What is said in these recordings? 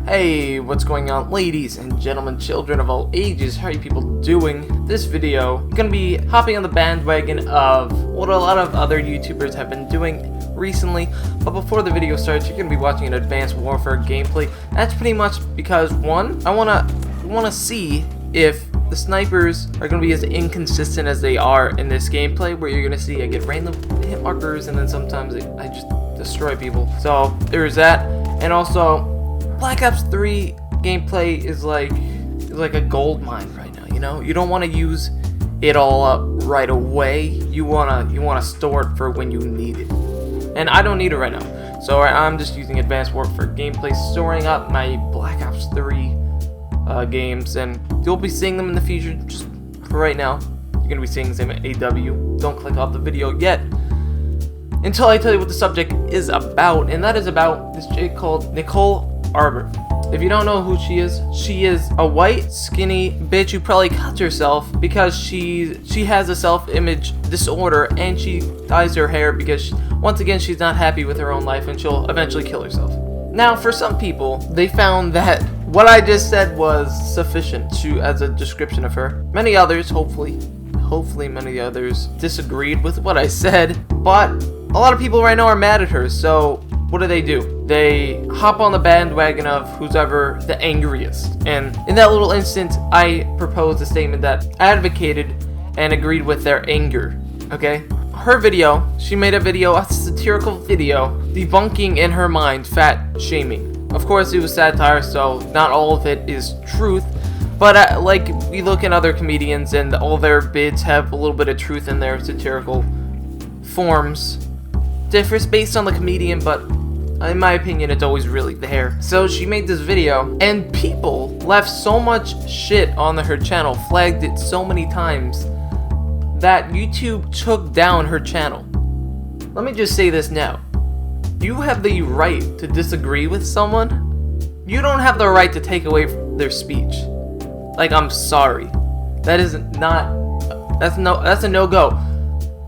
Hey, what's going on, ladies and gentlemen, children of all ages? How are you people doing? This video is gonna be hopping on the bandwagon of what a lot of other YouTubers have been doing recently. But before the video starts, you're gonna be watching an Advanced Warfare gameplay. That's pretty much because, one, I wanna see if the snipers are gonna be as inconsistent as they are in this gameplay, where you're gonna see I get random hit markers and then sometimes I just destroy people. So there's that, and also Black Ops 3 gameplay is like a gold mine right now. You know, you don't want to use it all up right away. You wanna store it for when you need it, and I don't need it right now. So I'm just using Advanced Warfare gameplay, storing up my Black Ops 3 games, and you'll be seeing them in the future. Just for right now, you're gonna be seeing them at AW. Don't click off the video yet until I tell you what the subject is about, and that is about this chick called Nicole Arbour. If you don't know who she is a white, skinny bitch who probably cuts herself because she has a self-image disorder, and she dyes her hair because once again she's not happy with her own life and she'll eventually kill herself. Now, for some people, they found that what I just said was sufficient as a description of her. Many others, hopefully many others disagreed with what I said, but a lot of people right now are mad at her. So what do? They hop on the bandwagon of who's ever the angriest. And in that little instance, I proposed a statement that advocated and agreed with their anger. Okay? Her video, she made a satirical video, debunking in her mind fat shaming. Of course, it was satire, so not all of it is truth. But like we look at other comedians, and all their bids have a little bit of truth in their satirical forms. Differs based on the comedian, but in my opinion, it's always really there. So she made this video, and people left so much shit on her channel, flagged it so many times, that YouTube took down her channel. Let me just say this now. You have the right to disagree with someone. You don't have the right to take away their speech. Like, I'm sorry. That's a no-go.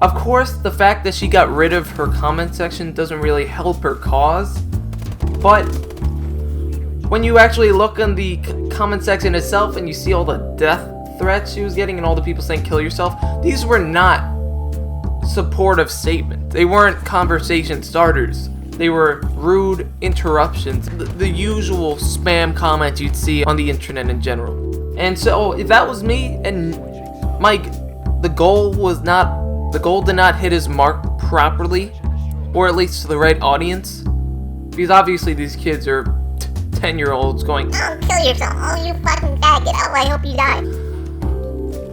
Of course, the fact that she got rid of her comment section doesn't really help her cause, but when you actually look in the comment section itself and you see all the death threats she was getting and all the people saying kill yourself, these were not supportive statements. They weren't conversation starters. They were rude interruptions, the usual spam comments you'd see on the internet in general. And so if that was me, and the goal did not hit his mark properly, or at least to the right audience, because obviously these kids are 10-year-olds going, "Oh, kill yourself! Oh, you fucking faggot! Oh, I hope you die."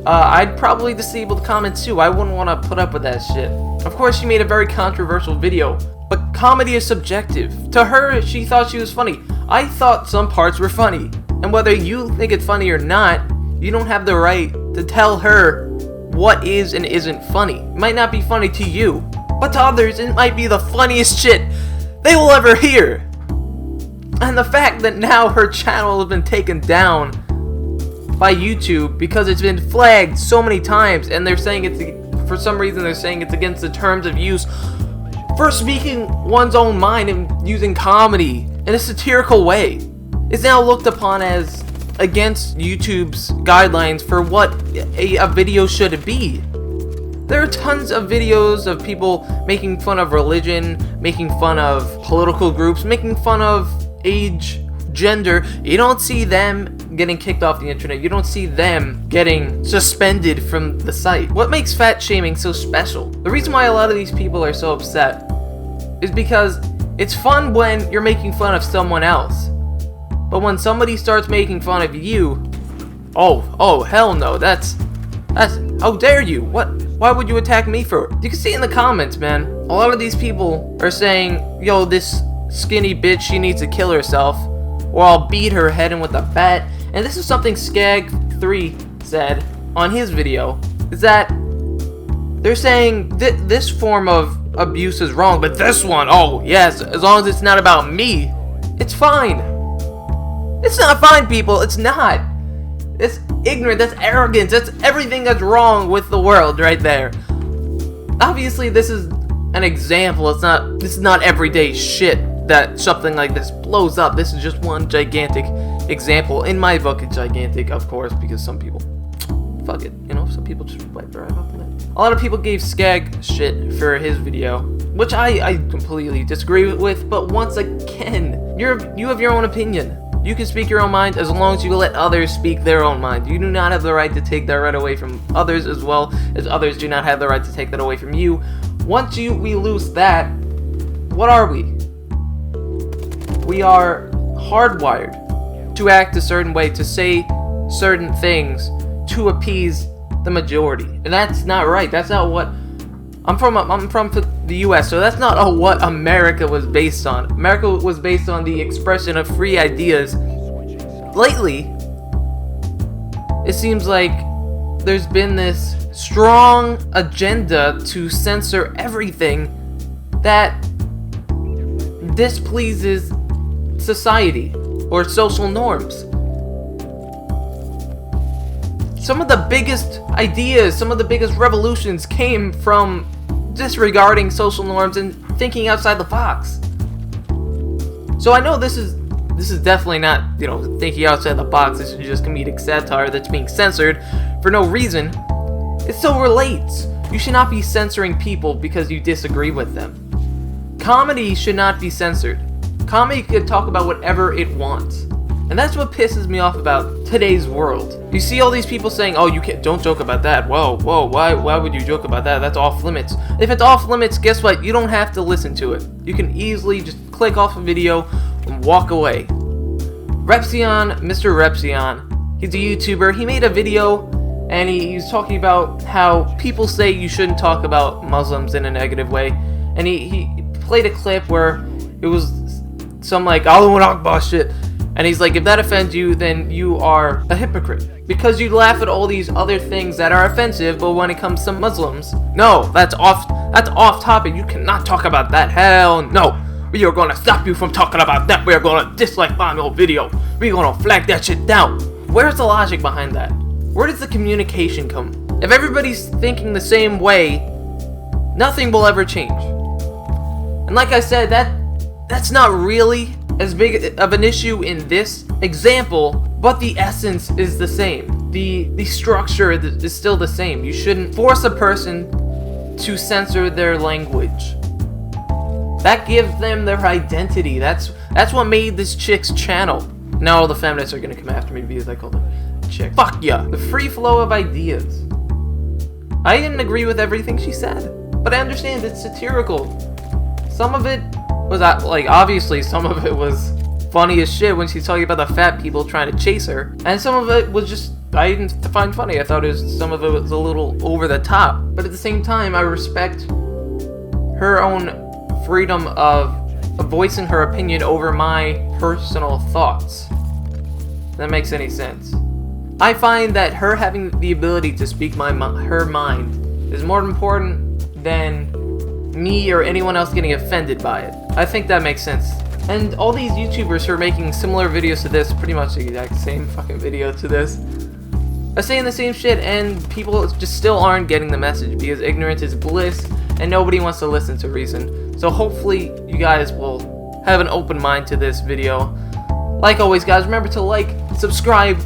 I'd probably disable the comments too. I wouldn't want to put up with that shit. Of course, she made a very controversial video, but comedy is subjective. To her, she thought she was funny. I thought some parts were funny, and whether you think it's funny or not, you don't have the right to tell her what is and isn't funny. It might not be funny to you, but to others, it might be the funniest shit they will ever hear. And the fact that now her channel has been taken down by YouTube because it's been flagged so many times, and they're saying for some reason they're saying it's against the terms of use for speaking one's own mind and using comedy in a satirical way, is now looked upon as against YouTube's guidelines for what a video should be. There are tons of videos of people making fun of religion, making fun of political groups, making fun of age, gender. You don't see them getting kicked off the internet. You don't see them getting suspended from the site. What makes fat shaming so special? The reason why a lot of these people are so upset is because it's fun when you're making fun of someone else. But when somebody starts making fun of you, oh hell no, that's how dare you? Why would you attack me for? You can see in the comments, man. A lot of these people are saying, yo, this skinny bitch, she needs to kill herself, or I'll beat her head in with a bat. And this is something Skag3 said on his video, is that they're saying this form of abuse is wrong, but this one, oh yes, as long as it's not about me, it's fine. It's not fine, people. It's not. It's ignorant. That's arrogance. That's everything that's wrong with the world right there. Obviously, this is an example. This is not everyday shit. that something like this blows up. This is just one gigantic example. In my book, it's gigantic, of course, because some people, fuck it, you know, some people just wipe their eye off on it. A lot of people gave Skag shit for his video, which I completely disagree with, but once again, you have your own opinion. You can speak your own mind as long as you let others speak their own mind. You do not have the right to take that right away from others, as well as others do not have the right to take that away from you. Once we lose that, what are we? We are hardwired to act a certain way, to say certain things, to appease the majority. And that's not right. That's not what... I'm from the US, so that's not what America was based on. America was based on the expression of free ideas. Lately, it seems like there's been this strong agenda to censor everything that displeases society or social norms. Some of the biggest ideas, some of the biggest revolutions came from disregarding social norms and thinking outside the box. So I know this is definitely not, you know, thinking outside the box. This is just comedic satire that's being censored for no reason. It still relates. You should not be censoring people because you disagree with them. Comedy should not be censored. Comedy could talk about whatever it wants. And that's what pisses me off about today's world. You see all these people saying, oh, you can't, don't joke about that. Whoa, why would you joke about that? That's off limits. If it's off limits, guess what? You don't have to listen to it. You can easily just click off a video and walk away. Repsion, Mr. Repsion, he's a YouTuber. He made a video and he's talking about how people say you shouldn't talk about Muslims in a negative way. And he played a clip where it was some like Allahu Akbar shit. And he's like, if that offends you, then you are a hypocrite. Because you laugh at all these other things that are offensive, but when it comes to Muslims, no, that's off topic. You cannot talk about that. Hell no. We are going to stop you from talking about that. We are going to dislike my whole video. We are going to flag that shit down. Where's the logic behind that? Where does the communication come? If everybody's thinking the same way, nothing will ever change. And like I said, that's not really as big of an issue in this example, but the essence is the same. The structure is still the same. You shouldn't force a person to censor their language. That gives them their identity. That's what made this chick's channel. Now all the feminists are gonna come after me because I called them chick. Fuck yeah. The free flow of ideas. I didn't agree with everything she said, but I understand it's satirical. Some of it was like, obviously some of it was funny as shit when she's talking about the fat people trying to chase her, and some of it was just, I didn't find funny. I thought some of it was a little over the top, but at the same time I respect her own freedom of voicing her opinion over my personal thoughts. If that makes any sense. I find that her having the ability to speak her mind is more important than me or anyone else getting offended by it. I think that makes sense. And all these YouTubers who are making similar videos to this, pretty much the exact same fucking video to this, are saying the same shit, and people just still aren't getting the message because ignorance is bliss and nobody wants to listen to reason. So hopefully you guys will have an open mind to this video. Like always, guys, remember to like, subscribe,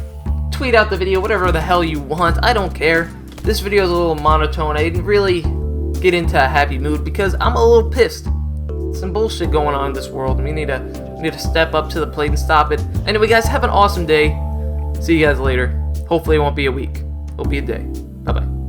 tweet out the video, whatever the hell you want. I don't care. This video is a little monotone. I didn't really get into a happy mood because I'm a little pissed. Some bullshit going on in this world, and we need to step up to the plate and stop it. Anyway, guys, have an awesome day. See you guys later. Hopefully it won't be a week. It'll be a day. Bye-bye.